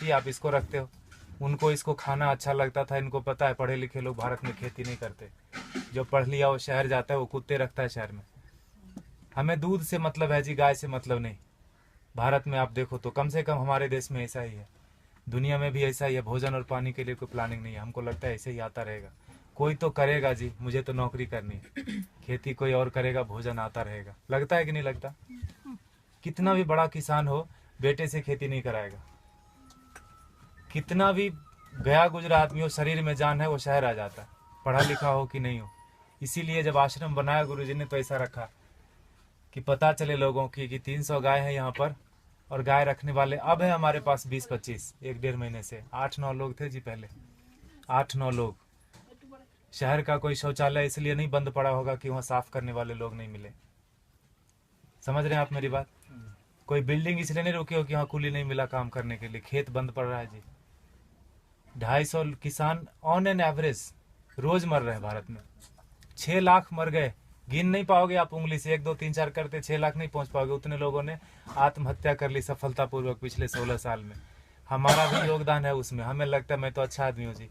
खेती, आप इसको रखते हो। उनको इसको खाना अच्छा लगता था, इनको पता है पढ़े लिखे लोग भारत में खेती नहीं करते। जो पढ़ लिया वो शहर जाता है, वो कुत्ते रखता है शहर में। हमें दूध से मतलब है जी, गाय से मतलब नहीं। भारत में आप देखो तो कम से कम हमारे देश में ऐसा ही है, दुनिया में भी ऐसा ही है। भोजन और पानी के लिए कोई प्लानिंग नहीं है। हमको लगता है ऐसे ही आता रहेगा। कोई तो करेगा जी, मुझे तो नौकरी करनी है, खेती कोई और करेगा, भोजन आता रहेगा। लगता है कि नहीं लगता? कितना भी बड़ा किसान हो, बेटे से खेती नहीं कराएगा। कितना भी गया गुजरा आदमी हो, शरीर में जान है, वो शहर आ जाता है, पढ़ा लिखा हो कि नहीं हो। इसीलिए जब आश्रम बनाया गुरुजी ने तो ऐसा रखा कि पता चले लोगों की कि 300 गाय है यहाँ पर, और गाय रखने वाले अब है हमारे पास 20-25, 1-1.5 महीने से 8-9 लोग थे जी पहले, 8-9 लोग। शहर का कोई शौचालय इसलिए नहीं बंद पड़ा होगा कि वहाँ साफ करने वाले लोग नहीं मिले। समझ रहे हैं आप मेरी बात? कोई बिल्डिंग इसलिए नहीं रुकी हो कि वहाँ कूली नहीं मिला काम करने के लिए, खेत बंद पड़ रहा है जी। 250 किसान ऑन एन एवरेज रोज मर रहे हैं भारत में। 6 लाख मर गए, गिन नहीं पाओगे आप उंगली से, 1 2 3 4 करते 6 लाख नहीं पहुंच पाओगे। उतने लोगों ने आत्महत्या कर ली सफलतापूर्वक पिछले 16 साल में। हमारा भी योगदान है उसमें। हमें लगता है मैं तो अच्छा आदमी हूँ जी,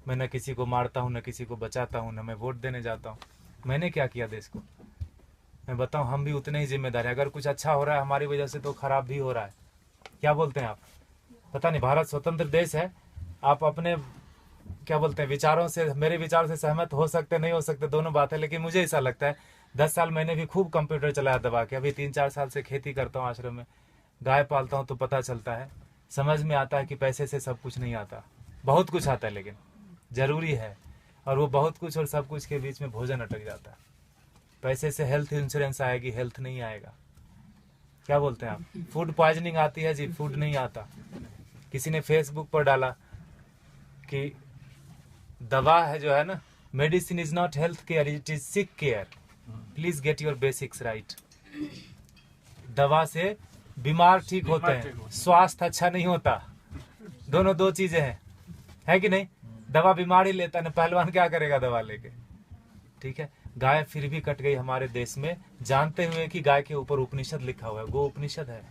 मैं न किसी को मारता हूँ, न किसी को बचाता हूँ, न मैं वोट देने जाता हूँ। मैंने क्या किया देश को? मैं बताऊँ, हम भी उतने ही जिम्मेदार हैं। अगर कुछ अच्छा हो रहा है हमारी वजह से तो खराब भी हो रहा है। क्या बोलते हैं आप? पता नहीं, भारत स्वतंत्र देश है, आप अपने क्या बोलते हैं विचारों से, मेरे विचारों से सहमत हो सकते नहीं हो सकते, दोनों बात है। लेकिन मुझे ऐसा लगता है, 10 साल मैंने भी खूब कंप्यूटर चलाया दबा के। अभी 3-4 साल से खेती करता हूँ, आश्रम में गाय पालता हूँ, तो पता चलता है, समझ में आता है कि पैसे से सब कुछ नहीं आता। बहुत कुछ आता है लेकिन जरूरी है, और वो बहुत कुछ और सब कुछ के बीच में भोजन अटक जाता है। पैसे से हेल्थ इंश्योरेंस आएगी, हेल्थ नहीं आएगा। क्या बोलते हैं आप? फूड पॉइजनिंग आती है जी, फूड नहीं आता। किसी ने फेसबुक पर डाला कि दवा है जो है ना, medicine is not health care, it is sick care, please get your basics right. दवा से बीमार ठीक होते हैं, स्वास्थ्य अच्छा नहीं होता। दोनों दो चीजें हैं, है कि नहीं? दवा बीमार ही लेता है, पहलवान क्या करेगा दवा लेके? ठीक है, गाय फिर भी कट गई हमारे देश में, जानते हुए कि गाय के ऊपर उपनिषद लिखा हुआ है, गो उपनिषद है,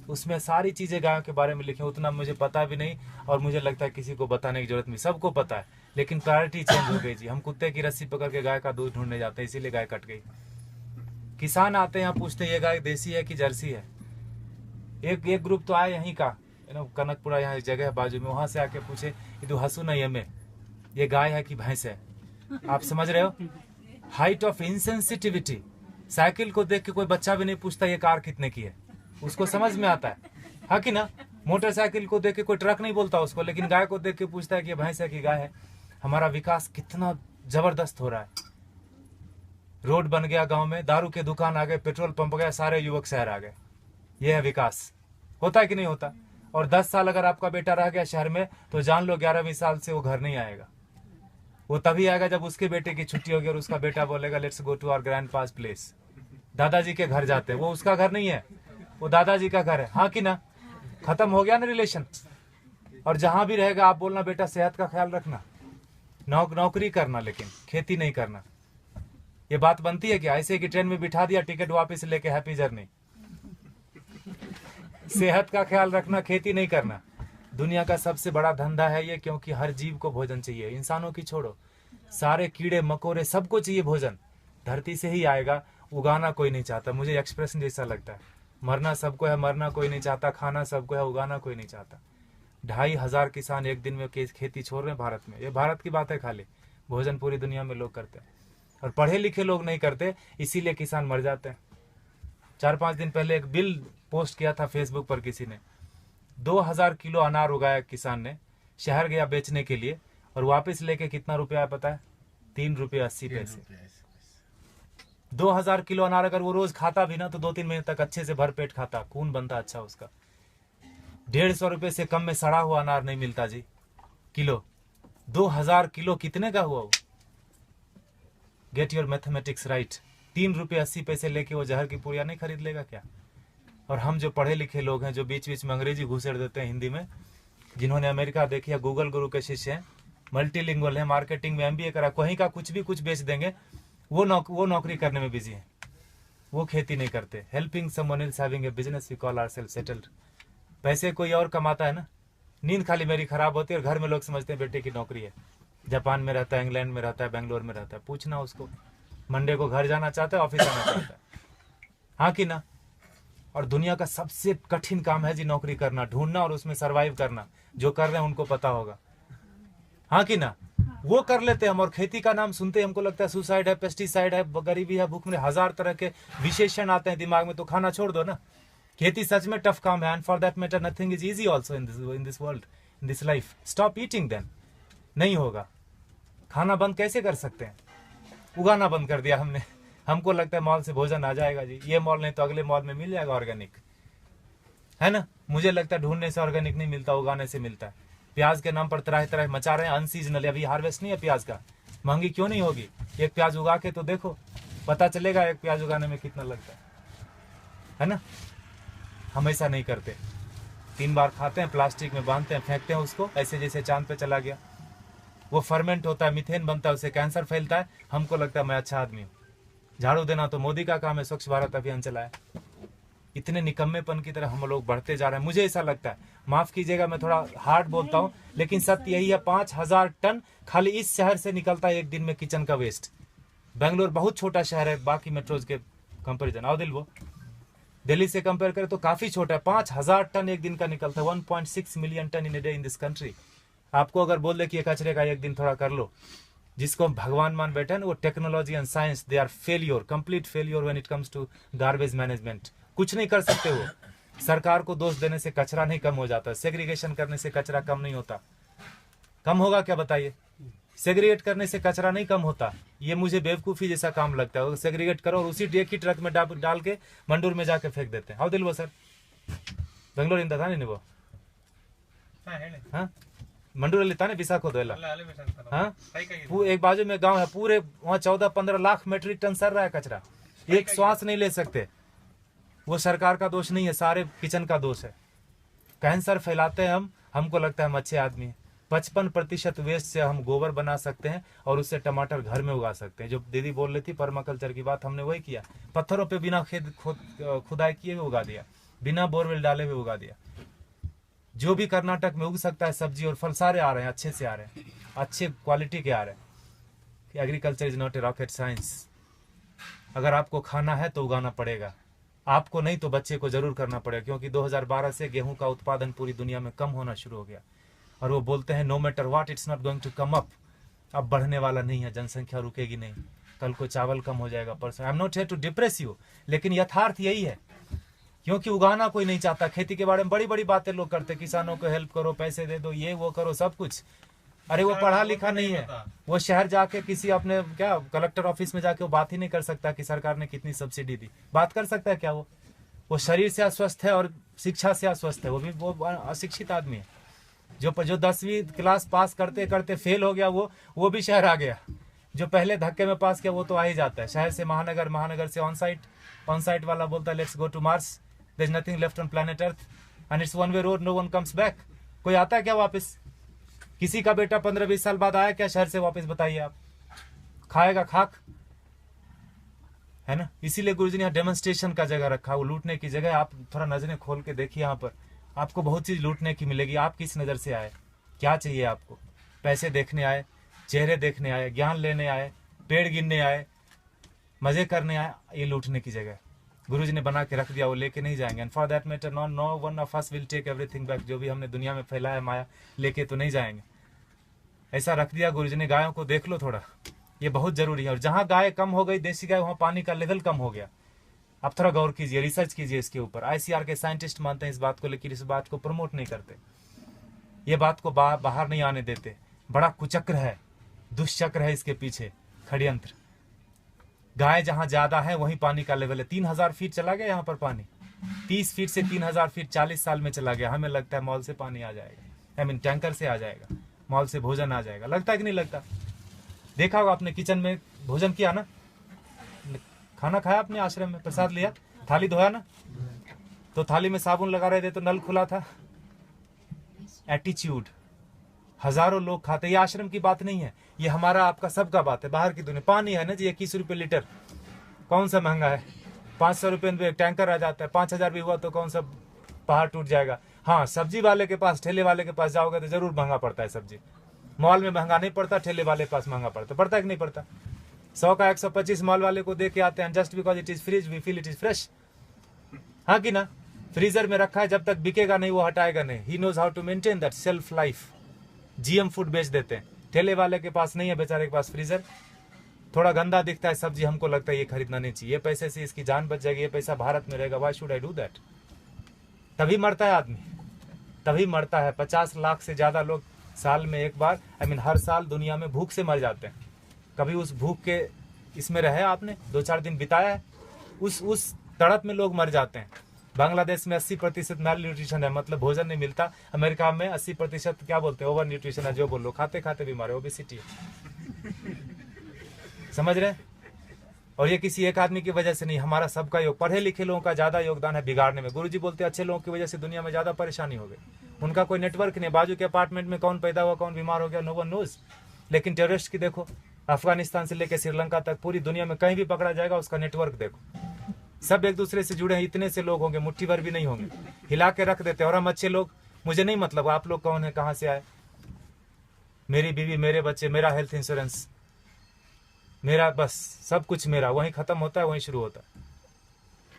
उसमें सारी चीजें गायों के बारे में लिखे। उतना मुझे पता भी नहीं, और मुझे लगता है किसी को बताने की जरूरत नहीं, सबको पता है। लेकिन प्रायोरिटी चेंज हो गई जी। हम कुत्ते की रस्सी पकड़ के गाय का दूध ढूंढने जाते हैं, इसीलिए गाय कट गई। किसान आते हैं यहाँ, पूछते ये गाय देसी है कि जर्सी है। एक ग्रुप तो आया यहीं का, कनकपुरा, यहाँ एक जगह है बाजू में, वहां से आके पूछे ये तो हसू नहीं हमें, ये गाय है कि भैंस है? आप समझ रहे हो? Height of insensitivity. साइकिल को देख के कोई बच्चा भी नहीं पूछता ये कार कितने की है, उसको समझ में आता है कि ना? मोटरसाइकिल को देख के कोई ट्रक नहीं बोलता उसको, लेकिन गाय को देख के पूछता है कि ये भैंस है कि गाय है। हमारा विकास कितना जबरदस्त हो रहा है। रोड बन गया गांव में, दारू के दुकान आ गए, पेट्रोल पंप गया, सारे युवक शहर आ गए। यह है विकास। होता है कि नहीं होता? और 10 साल अगर आपका बेटा रह गया शहर में, तो जान लो 11वीं साल से वो घर नहीं आएगा। वो तभी आएगा जब उसके बेटे की छुट्टी होगी और उसका बेटा बोलेगा let's go to our grandpa's place. दादाजी के घर जाते हैं, वो उसका घर नहीं है, वो दादाजी का घर है। हाँ कि ना? खत्म हो गया ना रिलेशन। और जहां भी रहेगा आप बोलना बेटा सेहत का ख्याल रखना, नौकरी करना, लेकिन खेती नहीं करना। ये बात बनती है क्या? ऐसे कि ट्रेन में बिठा दिया, टिकट वापस लेके हैप्पी जर्नी। सेहत का ख्याल रखना, खेती नहीं करना। दुनिया का सबसे बड़ा धंधा है ये, क्योंकि हर जीव को भोजन चाहिए। इंसानों की छोड़ो, सारे कीड़े मकोड़े सबको चाहिए भोजन। धरती से ही आएगा, उगाना कोई नहीं चाहता। मुझे एक्सप्रेशन जैसा लगता है, मरना सबको है, मरना कोई नहीं चाहता, खाना सबको है, उगाना कोई नहीं चाहता। 2,500 किसान एक दिन में खेती छोड़ रहे हैं भारत में। ये भारत की बात है खाली, भोजन पूरी दुनिया में लोग करते हैं, और पढ़े लिखे लोग नहीं करते, इसीलिए किसान मर जाते हैं। 4-5 दिन पहले एक बिल पोस्ट किया था फेसबुक पर किसी ने, 2000 किलो अनार उगाया किसान ने, शहर गया बेचने के लिए, और वापस लेके कितना रुपया है पता है? 3 रुपये 80 पैसे। 2000 किलो अनार अगर वो रोज खाता भी ना, तो 2-3 महीने तक अच्छे से भर पेट खाता, खून बनता अच्छा उसका। 150 रुपये से कम में सड़ा हुआ अनार नहीं मिलता जी किलो। 2000 किलो कितने का हुआ वो? Get your mathematics right. 3 रुपये 80 पैसे लेके वो जहर की पुड़िया नहीं खरीद लेगा क्या? और हम जो पढ़े लिखे लोग हैं, जो बीच बीच में अंग्रेजी घुसेड़ देते हैं हिंदी में, जिन्होंने अमेरिका देखी है, गूगल गुरु के शिष्य हैं, मल्टीलिंगुअल है, मार्केटिंग में MBA करा, कहीं का कुछ भी कुछ बेच देंगे, वो नौकरी करने में बिजी है, वो खेती नहीं करते। Helping someone else having a business we call ourselves settled. पैसे कोई और कमाता है ना, नींद खाली मेरी खराब होती है और घर में लोग समझते हैं बेटे की नौकरी है, जापान में रहता है, इंग्लैंड में रहता है, बेंगलोर में रहता है। पूछना उसको, मंडे को घर जाना चाहता है, ऑफिस आना चाहता है, हाँ कि ना। और दुनिया का सबसे कठिन काम है जी नौकरी करना, ढूंढना और उसमें सरवाइव करना। जो कर रहे हैं उनको पता होगा, हाँ कि ना। वो कर लेते हैं हम, और खेती का नाम सुनते हमको लगता है सुसाइड है, पेस्टिसाइड है, गरीबी है, भूख में, हजार तरह के विशेषण आते हैं दिमाग में। तो खाना छोड़ दो ना। खेती सच में टफ काम है, and for that matter nothing is easy also in this world, in this life. Stop eating then, नहीं होगा। खाना बंद कैसे कर सकते हैं? उगाना बंद कर दिया हमने। हमको लगता है मॉल से भोजन आ जाएगा जी, ये मॉल नहीं तो अगले मॉल में मिल जाएगा ऑर्गेनिक, है ना। मुझे लगता है ढूंढने से ऑर्गेनिक नहीं मिलता, उगाने से मिलता है। प्याज के नाम पर तरह तरह मचा रहे हैं, अनसीजनल, अभी हार्वेस्ट नहीं है प्याज का। महंगी क्यों नहीं होगी? एक प्याज उगा के तो देखो, पता चलेगा एक प्याज उगाने में कितना लगता है ना। हम ऐसा नहीं करते, 3 बार खाते हैं, प्लास्टिक में बांधते हैं, फेंकते हैं उसको, ऐसे जैसे चांद पे चला गया। वो फर्मेंट होता है, मीथेन बनता है, उससे कैंसर फैलता है। हमको लगता है मैं अच्छा आदमी हूँ। झाड़ू देना तो मोदी का काम है, स्वच्छ भारत अभियान चलाया। इतने निकम्मेपन की तरह हम लोग बढ़ते जा रहे हैं। मुझे ऐसा लगता है, माफ कीजिएगा मैं थोड़ा हार्ड बोलता हूँ, लेकिन सत्य यही है, 5000 टन खाली इस शहर से निकलता है एक दिन में किचन का वेस्ट। बेंगलोर बहुत छोटा शहर है बाकी मेट्रोज के कंपेरिजन, आओ दिल, वो दिल्ली से कंपेयर करें तो काफी छोटा है। 5000 टन एक दिन का निकलता है, 1.6 million ton in a day in this country. आपको अगर बोल दे कि ये कचरे का एक दिन थोड़ा कर लो, जिसको भगवान मान बैठे हैं ना, वो technology and science, they are failure, complete failure when it comes to garbage management. कुछ नहीं कर सकते वो। सरकार को दोष देने से कचरा नहीं कम हो जाता, सेग्रीगेशन करने से कचरा कम नहीं होता। कम होगा क्या बताइए? सेग्रीगेट करने से कचरा नहीं कम होता। ये मुझे बेवकूफी जैसा काम लगता है। सेग्रीगेट करो और उसी एक ही ट्रक में डाल के मंडूर में जाके फेंक देते हैं। आओ दिल वो सर, बेंगलोर इंदा था नहीं वो, हाँ मंडूर लेता नहीं विशाखो दो, हाँ एक बाजू में गांव है, पूरे वहाँ 14-15 लाख मेट्रिक टन सर रहा है कचरा, एक श्वास नहीं ले सकते। वो सरकार का दोष नहीं है, सारे किचन का दोष है। कैंसर फैलाते हैं हम, हमको लगता है हम अच्छे आदमी हैं। 55% वेस्ट से हम गोबर बना सकते हैं और उससे टमाटर घर में उगा सकते हैं। जो दीदी बोल रही थी पर्माकल्चर की बात, हमने वही किया। पत्थरों पे बिना खुदाई किए हुए उगा दिया, बिना बोरवेल डाले हुए उगा दिया। जो भी कर्नाटक में उग सकता है सब्जी और फल, सारे आ रहे हैं, अच्छे से आ रहे हैं, अच्छे क्वालिटी के आ रहे हैं। Agriculture is not a rocket science. अगर आपको खाना है तो उगाना पड़ेगा, आपको नहीं तो बच्चे को जरूर करना पड़ेगा। क्योंकि 2012 से गेहूं का उत्पादन पूरी दुनिया में कम होना शुरू हो गया, और वो बोलते हैं no matter what it's not going to come up. अब बढ़ने वाला नहीं है, जनसंख्या रुकेगी नहीं। कल को चावल कम हो जाएगा, परसों। I am not here to depress you, लेकिन यथार्थ यही है। क्योंकि उगाना कोई नहीं चाहता। खेती के बारे में बड़ी बड़ी बातें लोग करते, किसानों को हेल्प करो, पैसे दे दो, ये वो करो, सब कुछ। अरे वो पढ़ा लिखा नहीं है, वो शहर जाके किसी अपने क्या कलेक्टर ऑफिस में जाके वो बात ही नहीं कर सकता कि सरकार ने कितनी सब्सिडी दी। बात कर सकता है क्या? वो शरीर से अस्वस्थ है और शिक्षा से अस्वस्थ है। वो अशिक्षित आदमी है। जो 10वीं क्लास पास करते करते फेल हो गया, वो भी शहर आ गया। जो पहले धक्के में पास किया वो तो आ ही जाता है। शहर से महानगर, महानगर से ऑन साइट वाला बोलता है let's go to Mars, there is nothing left on planet Earth and it's one way road, no one comes back. कोई आता है क्या वापस? किसी का बेटा 15-20 साल बाद आया क्या शहर से वापस? बताइए आप। खाएगा खाक, है ना। इसीलिए गुरुजी ने यहाँ डेमोन्स्ट्रेशन का जगह रखा, वो लूटने की जगह। आप थोड़ा नजरें खोल के देखिए, यहाँ पर आपको बहुत चीज लूटने की मिलेगी। आप किस नजर से आए, क्या चाहिए आपको? पैसे देखने आए, चेहरे देखने आए, ज्ञान लेने आए, पेड़ गिनने आए, मजे करने आए? ये लूटने की जगह गुरुजी ने बना के रख दिया, वो लेके नहीं जाएंगे। And for that matter no one of us will take everything back. जो भी हमने दुनिया में फैलाया माया, लेके तो नहीं जाएंगे। ऐसा रख दिया गुरुजी ने। गायों को देख लो थोड़ा, ये बहुत जरूरी है। और जहां गाय कम हो गई, देसी गाय, वहां पानी का लेवल कम हो गया। आप थोड़ा गौर कीजिए, रिसर्च कीजिए इसके ऊपर। ICR के साइंटिस्ट मानते हैं इस बात को, लेकिन इस बात को प्रमोट नहीं करते। ये बात को बाहर नहीं आने देते। बड़ा कुचक्र है, दुष्चक्र है इसके पीछे, षड्यंत्र। गाय जहां ज्यादा है वहीं पानी का लेवल है। 3000 फीट चला गया यहाँ पर पानी, 30 फीट से 3000 फीट 40 साल में चला गया। हमें लगता है मॉल से पानी आ जाएगा, आई मीन टैंकर से आ जाएगा, मॉल से भोजन आ जाएगा। लगता है कि नहीं लगता? देखा होगा आपने, किचन में भोजन किया ना, खाना खाया आपने, आश्रम में प्रसाद लिया, थाली धोया ना, तो थाली में साबुन लगा रहे थे तो नल खुला था। एटीट्यूड। हजारों लोग खाते। ये आश्रम की बात नहीं है, ये हमारा आपका सबका बात है। बाहर की दुनिया पानी है ना जी, 21 रुपए लीटर, कौन सा महंगा है? 500 रुपए में टैंकर आ जाता है। 5000 भी हुआ तो कौन सा पहाड़ टूट जाएगा? हाँ, सब्जी वाले के पास, ठेले वाले के पास जाओगे तो जरूर महंगा पड़ता है सब्जी। मॉल में महंगा नहीं पड़ता, ठेले वाले के पास महंगा पड़ता है कि नहीं पड़ता? 100 का 125 मॉल वाले को दे के आते हैं, just because it is fridge we feel it is fresh. हाँ कि ना? फ्रीजर में रखा है, जब तक बिकेगा नहीं वो हटाएगा नहीं। He knows how to maintain that shelf life. GM food बेच देते हैं। ठेले वाले के पास नहीं है बेचारे के पास फ्रीजर, थोड़ा गंदा दिखता है सब्जी, हमको लगता है ये खरीदना नहीं चाहिए, ये पैसे से इसकी जान बच जाएगी, ये पैसा भारत में रहेगा, why should I do that? तभी मरता है आदमी, तभी मरता है। 50 लाख से ज्यादा लोग साल में एक बार, हर साल दुनिया में भूख से मर जाते हैं। कभी उस भूख के इसमें रहे आपने, 2-4 दिन बिताया है? उस तड़प में लोग मर जाते हैं। बांग्लादेश में 80% मेल न्यूट्रिशन है, मतलब भोजन नहीं मिलता। अमेरिका में 80% क्या बोलते हैं, ओवर न्यूट्रिशन है, जो बोलो, खाते खाते बीमार है, ओबेसिटी है। समझ रहे? और ये किसी एक आदमी की वजह से नहीं, हमारा सबका योग, पढ़े लिखे लोगों का ज्यादा योगदान है बिगाड़ने में। गुरुजी बोलते हैं अच्छे लोगों की वजह से दुनिया में ज्यादा परेशानी हो गई। उनका कोई नेटवर्क नहीं, बाजू के अपार्टमेंट में कौन पैदा हुआ, कौन बीमार हो गया, नो वन नोज। लेकिन टेररिस्ट की देखो, अफगानिस्तान से लेकर श्रीलंका तक पूरी दुनिया में कहीं भी पकड़ा जाएगा, उसका नेटवर्क देखो, सब एक दूसरे से जुड़े हैं। इतने से लोग होंगे, मुट्ठी भर भी नहीं होंगे, हिला के रख देते हैं। और हम अच्छे लोग, मुझे नहीं मतलब आप लोग कौन है, कहाँ से आए, मेरी बीवी, मेरे बच्चे, मेरा हेल्थ इंश्योरेंस, मेरा बस सब कुछ मेरा, वहीं खत्म होता है, वहीं शुरू होता है।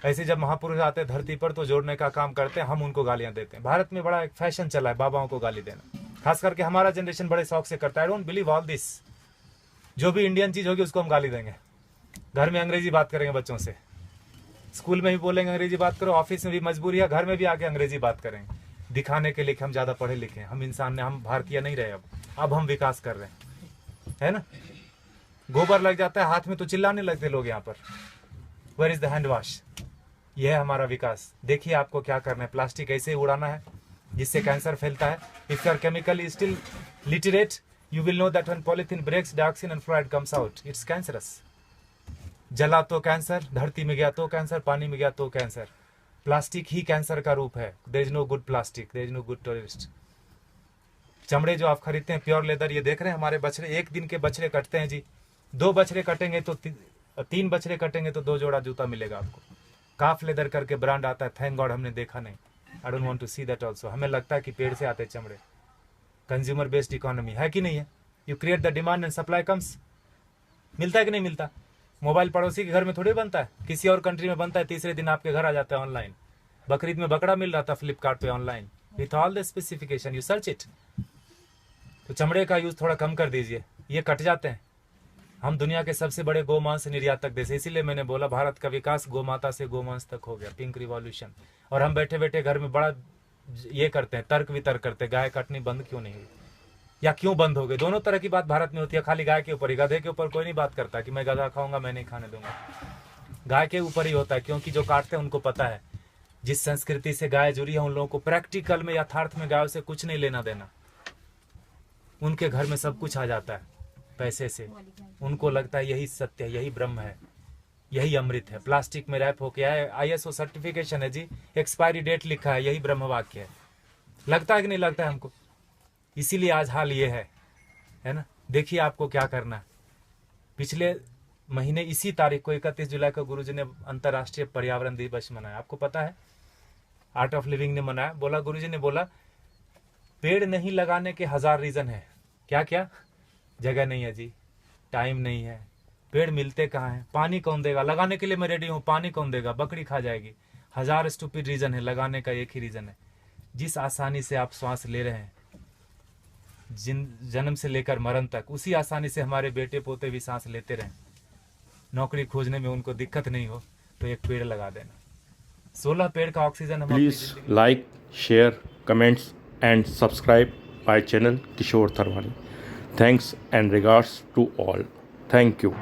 ऐसे जब महापुरुष आते हैं धरती पर तो जोड़ने का काम करते हैं, हम उनको गालियां देते हैं। भारत में बड़ा एक फैशन चला है बाबाओं को गाली देना, खास करके हमारा जनरेशन बड़े शौक से करता है। I don't believe all this. जो भी इंडियन चीज होगी उसको हम गाली देंगे। घर में अंग्रेजी बात करेंगे बच्चों से, स्कूल में भी बोलेंगे अंग्रेजी बात करो, ऑफिस में भी मजबूरी है, घर में भी आके अंग्रेजी बात करेंगे, दिखाने के लिए कि हम ज्यादा पढ़े लिखे हैं, हम इंसान ने, हम भारतीय नहीं रहे। अब हम विकास कर रहे हैं, है ना? गोबर लग जाता है हाथ में तो चिल्लाने लगते लोग यहाँ पर, where is the hand wash? यह है हमारा विकास। देखिए आपको क्या करना है, प्लास्टिक ऐसे ही उड़ाना है जिससे कैंसर फैलता है। If you are chemically still literate, you will know that when polythene breaks, dioxin and fluoride comes out, it's cancerous. जला तो कैंसर, धरती में गया तो कैंसर, पानी में गया तो कैंसर। प्लास्टिक ही कैंसर का रूप है। There is no good plastic, there is no good terrorist. चमड़े जो आप खरीदते हैं प्योर लेदर, ये देख रहे हैं हमारे बछड़े, एक दिन के बछड़े कटते हैं जी। 2 बछड़े कटेंगे तो 3 बछड़े कटेंगे तो 2 जोड़ा जूता मिलेगा आपको। काफ लेदर करके ब्रांड आता है, थैंक गॉड हमने देखा नहीं। I don't want to see that also. हमें लगता है कि पेड़ से आते चमड़े। कंज्यूमर बेस्ड इकोनॉमी है कि नहीं है? You create the demand and supply comes. मिलता है कि नहीं मिलता? मोबाइल पड़ोसी के घर में थोड़ी बनता है, किसी और कंट्री में बनता है, तीसरे दिन आपके घर आ जाता है ऑनलाइन। बकरीद में बकरा मिल रहा था फ्लिपकार्ट पे online, with all the specification, you search it. तो चमड़े का यूज थोड़ा कम कर दीजिए, ये कट जाते हैं। हम दुनिया के सबसे बड़े गोमांस निर्यातक देश, इसीलिए मैंने बोला भारत का विकास गोमाता से गोमांस तक हो गया, पिंक रिवॉल्यूशन। और हम बैठे बैठे घर में बड़ा ये करते हैं, तर्क वितर्क करते हैं, गाय काटनी बंद क्यों नहीं हुई या क्यों बंद हो गई। दोनों तरह की बात भारत में होती है, खाली गाय के ऊपर ही। गधे के ऊपर कोई नहीं बात करता कि मैं गधा खाऊंगा, मैं नहीं खाने दूंगा। गाय के ऊपर ही होता है, क्योंकि जो काटते हैं उनको पता है जिस संस्कृति से गाय जुड़ी है उन लोगों को प्रैक्टिकल में, यथार्थ में गायों से कुछ नहीं लेना देना। उनके घर में सब कुछ आ जाता है पैसे से, उनको लगता है यही सत्य है, यही ब्रह्म है, यही अमृत है। प्लास्टिक में रैप होके आया, ISO सर्टिफिकेशन है जी, एक्सपायरी डेट लिखा है, यही ब्रह्म वाक्य है। लगता है कि नहीं लगता है हमको? इसीलिए आज हाल ये है ना। देखिए आपको क्या करना है। पिछले महीने इसी तारीख को 31 जुलाई को गुरुजी ने अंतर्राष्ट्रीय पर्यावरण दिवस मनाया। आपको पता है, आर्ट ऑफ लिविंग ने मनाया। बोला, गुरुजी ने बोला पेड़ नहीं लगाने के 1000 रीजन है। क्या क्या? जगह नहीं है जी, टाइम नहीं है, पेड़ मिलते कहाँ हैं, पानी कौन देगा, लगाने के लिए मैं रेडी हूँ, पानी कौन देगा, बकरी खा जाएगी। 1000 स्टूपिड रीजन है, लगाने का एक ही रीजन है। जिस आसानी से आप श्वास ले रहे हैं जन्म से लेकर मरण तक, उसी आसानी से हमारे बेटे पोते भी सांस लेते रहें। नौकरी खोजने में उनको दिक्कत नहीं हो तो एक पेड़ लगा देना। 16 पेड़ का ऑक्सीजन हम। Please like, share, comments and subscribe my channel Kishore Tharwani. Thanks and regards to all. Thank you.